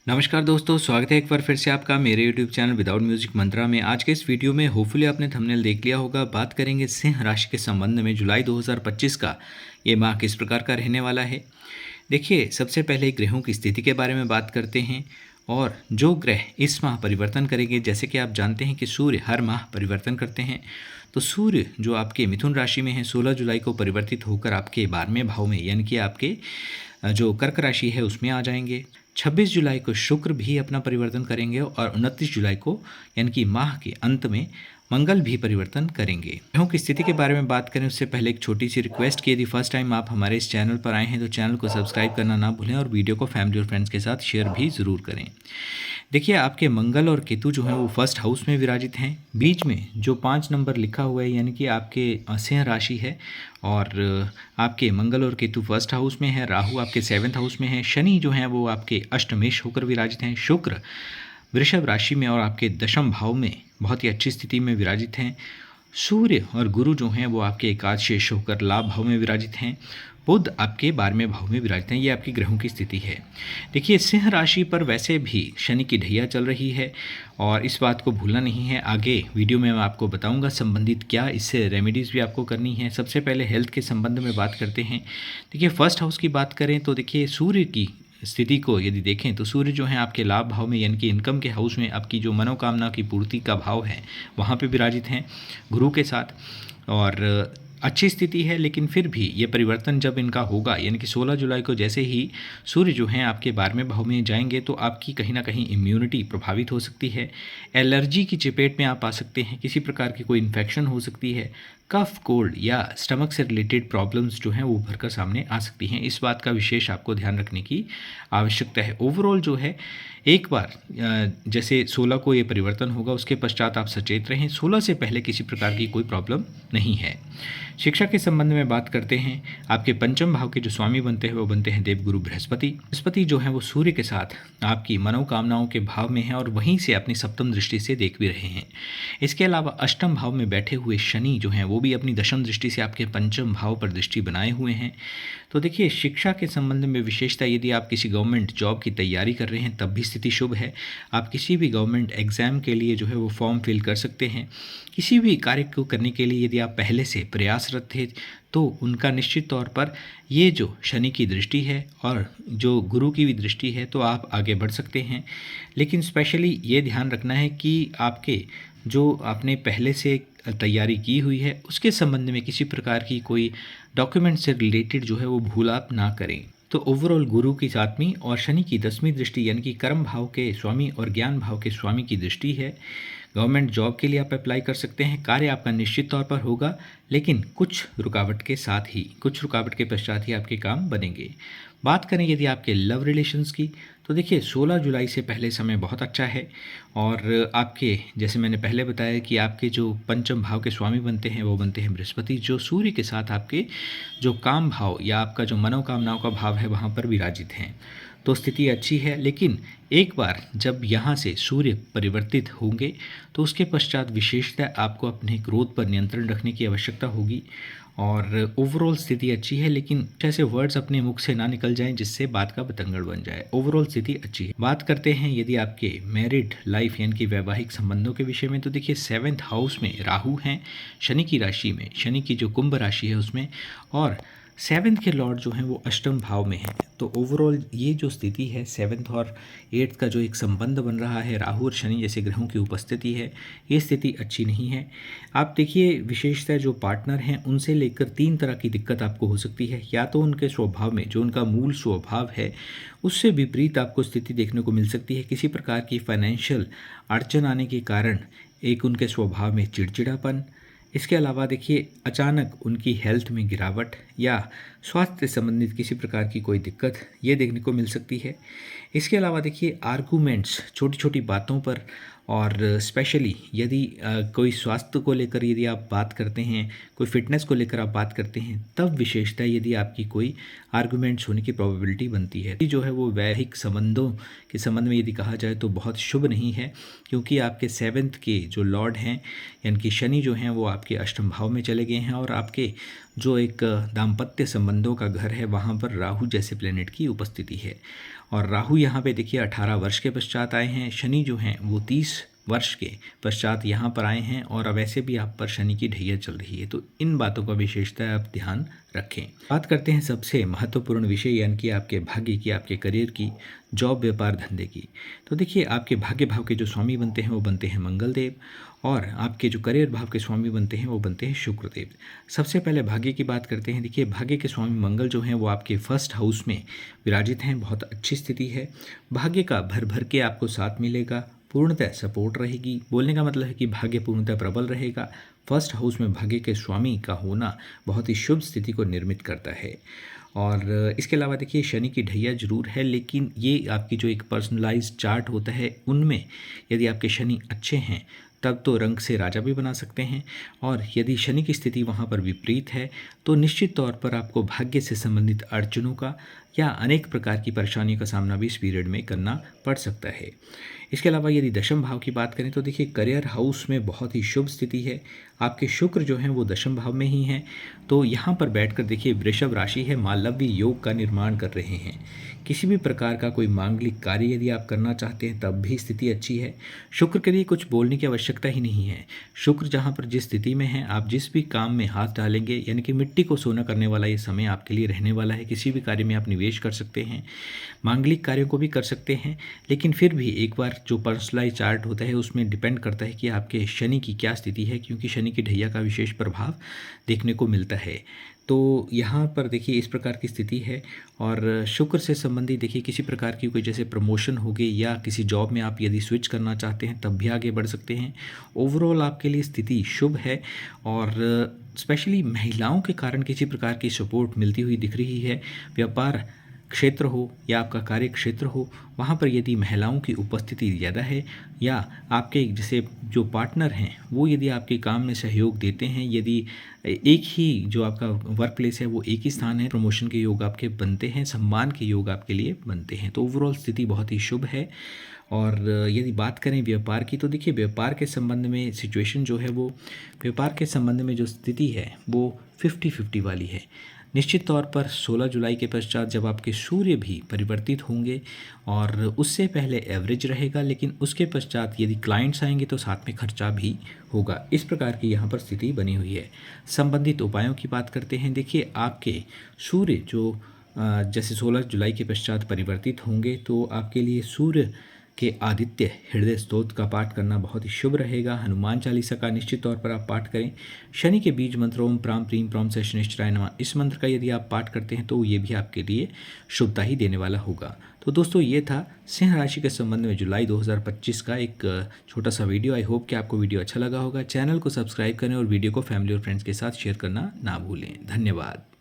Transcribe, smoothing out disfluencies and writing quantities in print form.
नमस्कार दोस्तों, स्वागत है एक बार फिर से आपका मेरे YouTube चैनल विदाउट म्यूजिक मंत्रा में। आज के इस वीडियो में होपफुली आपने थंबनेल देख लिया होगा। बात करेंगे सिंह राशि के संबंध में जुलाई 2025 का ये माह किस प्रकार का रहने वाला है। देखिए, सबसे पहले ग्रहों की स्थिति के बारे में बात करते हैं और जो ग्रह इस माह परिवर्तन करेंगे, जैसे कि आप जानते हैं कि सूर्य हर माह परिवर्तन करते हैं। तो सूर्य जो आपके मिथुन राशि में है 16 जुलाई को परिवर्तित होकर आपके 12वें भाव में यानी कि आपके जो कर्क राशि है उसमें आ जाएंगे। 26 जुलाई को शुक्र भी अपना परिवर्तन करेंगे और 29 जुलाई को यानी कि माह के अंत में मंगल भी परिवर्तन करेंगे। ग्रहों की स्थिति के बारे में बात करें उससे पहले एक छोटी सी रिक्वेस्ट कि यदि फर्स्ट टाइम आप हमारे इस चैनल पर आए हैं तो चैनल को सब्सक्राइब करना ना भूलें और वीडियो को फैमिली और फ्रेंड्स के साथ शेयर भी ज़रूर करें। देखिए, आपके मंगल और केतु जो हैं वो फर्स्ट हाउस में विराजित हैं। बीच में जो 5 नंबर लिखा हुआ है यानी कि आपके सिंह राशि है और आपके मंगल और केतु फर्स्ट हाउस में है, राहु आपके 7वें हाउस में है, शनि जो हैं वो आपके अष्टमेश होकर विराजित हैं, शुक्र वृषभ राशि में और आपके दशम भाव में बहुत ही अच्छी स्थिति में विराजित हैं, सूर्य और गुरु जो हैं वो आपके एकादशेष होकर लाभ भाव में विराजित हैं, बुध आपके 12वें भाव में विराजित हैं। ये आपकी ग्रहों की स्थिति है। देखिए, सिंह राशि पर वैसे भी शनि की ढैया चल रही है और इस बात को भूलना नहीं है। आगे वीडियो में मैं आपको बताऊंगा संबंधित क्या इससे रेमेडीज़ भी आपको करनी है। सबसे पहले हेल्थ के संबंध में बात करते हैं। देखिए, फर्स्ट हाउस की बात करें तो देखिए सूर्य की स्थिति को यदि देखें तो सूर्य जो है आपके लाभ भाव में यानी कि इनकम के हाउस में आपकी जो मनोकामना की पूर्ति का भाव है वहाँ पे विराजित हैं गुरु के साथ और अच्छी स्थिति है। लेकिन फिर भी ये परिवर्तन जब इनका होगा यानी कि 16 जुलाई को जैसे ही सूर्य जो हैं आपके 12वें भाव में जाएंगे तो आपकी कहीं ना कहीं इम्यूनिटी प्रभावित हो सकती है, एलर्जी की चपेट में आप आ सकते हैं, किसी प्रकार की कोई इन्फेक्शन हो सकती है, कफ कोल्ड या स्टमक से रिलेटेड प्रॉब्लम्स जो हैं वो उभर कर सामने आ सकती हैं। इस बात का विशेष आपको ध्यान रखने की आवश्यकता है। ओवरऑल जो है एक बार जैसे 16 को ये परिवर्तन होगा उसके पश्चात आप सचेत रहें। 16 से पहले किसी प्रकार की कोई प्रॉब्लम नहीं है। शिक्षा के संबंध में बात करते हैं। आपके पंचम भाव के जो स्वामी बनते हैं वो बनते हैं देवगुरु बृहस्पति। बृहस्पति जो है वो सूर्य के साथ आपकी मनोकामनाओं के भाव में है और वहीं से अपनी सप्तम दृष्टि से देख भी रहे हैं। इसके अलावा अष्टम भाव में बैठे हुए शनि जो हैं वो भी अपनी दशम दृष्टि से आपके पंचम भाव पर दृष्टि बनाए हुए हैं। तो देखिए, शिक्षा के संबंध में विशेषता यदि आप किसी गवर्नमेंट जॉब की तैयारी कर रहे हैं तब भी स्थिति शुभ है। आप किसी भी गवर्नमेंट एग्ज़ाम के लिए जो है वो फॉर्म फिल कर सकते हैं। किसी भी कार्य को करने के लिए यदि आप पहले से प्रयासरत थे तो उनका निश्चित तौर पर ये जो शनि की दृष्टि है और जो गुरु की भी दृष्टि है तो आप आगे बढ़ सकते हैं। लेकिन स्पेशली ये ध्यान रखना है कि आपके जो आपने पहले से तैयारी की हुई है उसके संबंध में किसी प्रकार की कोई डॉक्यूमेंट से रिलेटेड जो है वो भूल आप ना करें। तो ओवरऑल गुरु की 7वीं और शनि की 10वीं दृष्टि यानी कि कर्म भाव के स्वामी और ज्ञान भाव के स्वामी की दृष्टि है। गवर्नमेंट जॉब के लिए आप अप्लाई कर सकते हैं। कार्य आपका निश्चित तौर पर होगा लेकिन कुछ रुकावट के पश्चात ही आपके काम बनेंगे। बात करें यदि आपके लव रिलेशंस की तो देखिए 16 जुलाई से पहले समय बहुत अच्छा है और आपके जैसे मैंने पहले बताया कि आपके जो पंचम भाव के स्वामी बनते हैं वो बनते हैं बृहस्पति, जो सूर्य के साथ आपके जो काम भाव या आपका जो मनोकामनाओं का भाव है वहाँ पर विराजित हैं। तो स्थिति अच्छी है। लेकिन एक बार जब यहाँ से सूर्य परिवर्तित होंगे तो उसके पश्चात विशेषतः आपको अपने क्रोध पर नियंत्रण रखने की आवश्यकता होगी और ओवरऑल स्थिति अच्छी है। लेकिन ऐसे वर्ड्स अपने मुख से ना निकल जाएं जिससे बात का बतंगड़ बन जाए। ओवरऑल स्थिति अच्छी है। बात करते हैं यदि आपके मैरिड लाइफ यानी कि वैवाहिक संबंधों के विषय में तो देखिए 7th हाउस में राहु हैं शनि की राशि में, शनि की जो कुंभ राशि है उसमें, और 7th के लॉर्ड जो हैं वो अष्टम भाव में हैं। तो ओवरऑल ये जो स्थिति है 7th और 8th का जो एक संबंध बन रहा है राहु और शनि जैसे ग्रहों की उपस्थिति है, ये स्थिति अच्छी नहीं है। आप देखिए विशेषतः जो पार्टनर हैं उनसे लेकर 3 तरह की दिक्कत आपको हो सकती है। या तो उनके स्वभाव में जो उनका मूल स्वभाव है उससे विपरीत आपको स्थिति देखने को मिल सकती है। किसी प्रकार की फाइनेंशियल अड़चन आने के कारण एक उनके स्वभाव में चिड़चिड़ापन, इसके अलावा देखिए अचानक उनकी हेल्थ में गिरावट या स्वास्थ्य संबंधित किसी प्रकार की कोई दिक्कत ये देखने को मिल सकती है। इसके अलावा देखिए आर्गूमेंट्स छोटी छोटी बातों पर और स्पेशली यदि कोई स्वास्थ्य को लेकर यदि आप बात करते हैं, कोई फिटनेस को लेकर आप बात करते हैं, तब विशेषतः यदि आपकी कोई आर्गूमेंट्स होने की प्रोबेबिलिटी बनती है जो है वो वैवाहिक संबंधों के संबंध में यदि कहा जाए तो बहुत शुभ नहीं है। क्योंकि आपके 7th के जो लॉर्ड हैं यानी कि शनि जो हैं वो आपके अष्टम भाव में चले गए हैं और आपके जो एक दाम्पत्य संबंधों का घर है वहाँ पर राहु जैसे प्लेनेट की उपस्थिति है। और राहु यहाँ पे देखिए 18 वर्ष के पश्चात आए हैं। शनि जो हैं वो 30 वर्ष के पश्चात यहाँ पर आए हैं और अब वैसे भी आप पर शनि की ढैया चल रही है, तो इन बातों का विशेषता आप ध्यान रखें। बात करते हैं सबसे महत्वपूर्ण विषय यानी कि आपके भाग्य की, आपके करियर की, जॉब, व्यापार, धंधे की। तो देखिए आपके भाग्य भाव के जो स्वामी बनते हैं वो बनते हैं मंगलदेव, और आपके जो करियर भाव के स्वामी बनते हैं वो बनते हैं शुक्रदेव। सबसे पहले भाग्य की बात करते हैं। देखिए भाग्य के स्वामी मंगल जो हैं वो आपके फर्स्ट हाउस में विराजित हैं, बहुत अच्छी स्थिति है। भाग्य का भर भर के आपको साथ मिलेगा, पूर्णतः सपोर्ट रहेगी। बोलने का मतलब है कि भाग्य पूर्णतः प्रबल रहेगा। फर्स्ट हाउस में भाग्य के स्वामी का होना बहुत ही शुभ स्थिति को निर्मित करता है। और इसके अलावा देखिए शनि की ढैया जरूर है, लेकिन ये आपकी जो एक पर्सनलाइज्ड चार्ट होता है उनमें यदि आपके शनि अच्छे हैं तब तो रंग से राजा भी बना सकते हैं, और यदि शनि की स्थिति वहाँ पर विपरीत है तो निश्चित तौर पर आपको भाग्य से संबंधित अड़चनों का या अनेक प्रकार की परेशानियों का सामना भी इस पीरियड में करना पड़ सकता है। इसके अलावा यदि दशम भाव की बात करें तो देखिए करियर हाउस में बहुत ही शुभ स्थिति है। आपके शुक्र जो हैं वो दशम भाव में ही हैं, तो यहाँ पर बैठकर देखिए वृषभ राशि है, मालव्य योग का निर्माण कर रहे हैं। किसी भी प्रकार का कोई मांगलिक कार्य यदि आप करना चाहते हैं तब भी स्थिति अच्छी है। शुक्र के लिए कुछ बोलने की आवश्यकता ही नहीं है। शुक्र जहाँ पर जिस स्थिति में है, आप जिस भी काम में हाथ डालेंगे यानी कि मिट्टी को सोना करने वाला ये समय आपके लिए रहने वाला है। किसी भी कार्य में आप निवेश कर सकते हैं, मांगलिक कार्यों को भी कर सकते हैं, लेकिन फिर भी एक बार जो पर्सनलाइज चार्ट होता है उसमें डिपेंड करता है कि आपके शनि की क्या स्थिति है, क्योंकि शनि की ढैया का विशेष प्रभाव देखने को मिलता है। तो यहाँ पर देखिए इस प्रकार की स्थिति है। और शुक्र से संबंधित देखिए किसी प्रकार की कोई जैसे प्रमोशन हो गई या किसी जॉब में आप यदि स्विच करना चाहते हैं तब भी आगे बढ़ सकते हैं। ओवरऑल आपके लिए स्थिति शुभ है, और स्पेशली महिलाओं के कारण किसी प्रकार की सपोर्ट मिलती हुई दिख रही है। व्यापार क्षेत्र हो या आपका कार्य क्षेत्र हो, वहाँ पर यदि महिलाओं की उपस्थिति ज़्यादा है या आपके जैसे जो पार्टनर हैं वो यदि आपके काम में सहयोग देते हैं, यदि एक ही जो आपका वर्क प्लेस है वो एक ही स्थान है, प्रमोशन के योग आपके बनते हैं, सम्मान के योग आपके लिए बनते हैं, तो ओवरऑल स्थिति बहुत ही शुभ है। और यदि बात करें व्यापार की तो देखिए व्यापार के संबंध में सिचुएशन जो है वो, व्यापार के संबंध में जो स्थिति है वो 50-50 वाली है। निश्चित तौर पर 16 जुलाई के पश्चात जब आपके सूर्य भी परिवर्तित होंगे, और उससे पहले एवरेज रहेगा, लेकिन उसके पश्चात यदि क्लाइंट्स आएंगे तो साथ में खर्चा भी होगा। इस प्रकार की यहाँ पर स्थिति बनी हुई है। संबंधित उपायों की बात करते हैं। देखिए आपके सूर्य जो जैसे 16 जुलाई के पश्चात परिवर्तित होंगे तो आपके लिए सूर्य के आदित्य हृदय स्तोत्र का पाठ करना बहुत ही शुभ रहेगा। हनुमान चालीसा का निश्चित तौर पर आप पाठ करें। शनि के बीज मंत्र ओम प्राम प्रीम प्रॉम से शनिश्चराय नमः, इस मंत्र का यदि आप पाठ करते हैं तो ये भी आपके लिए शुभता ही देने वाला होगा। तो दोस्तों ये था सिंह राशि के संबंध में जुलाई 2025 का एक छोटा सा वीडियो। आई होप कि आपको वीडियो अच्छा लगा होगा। चैनल को सब्सक्राइब करें और वीडियो को फैमिली और फ्रेंड्स के साथ शेयर करना ना भूलें। धन्यवाद।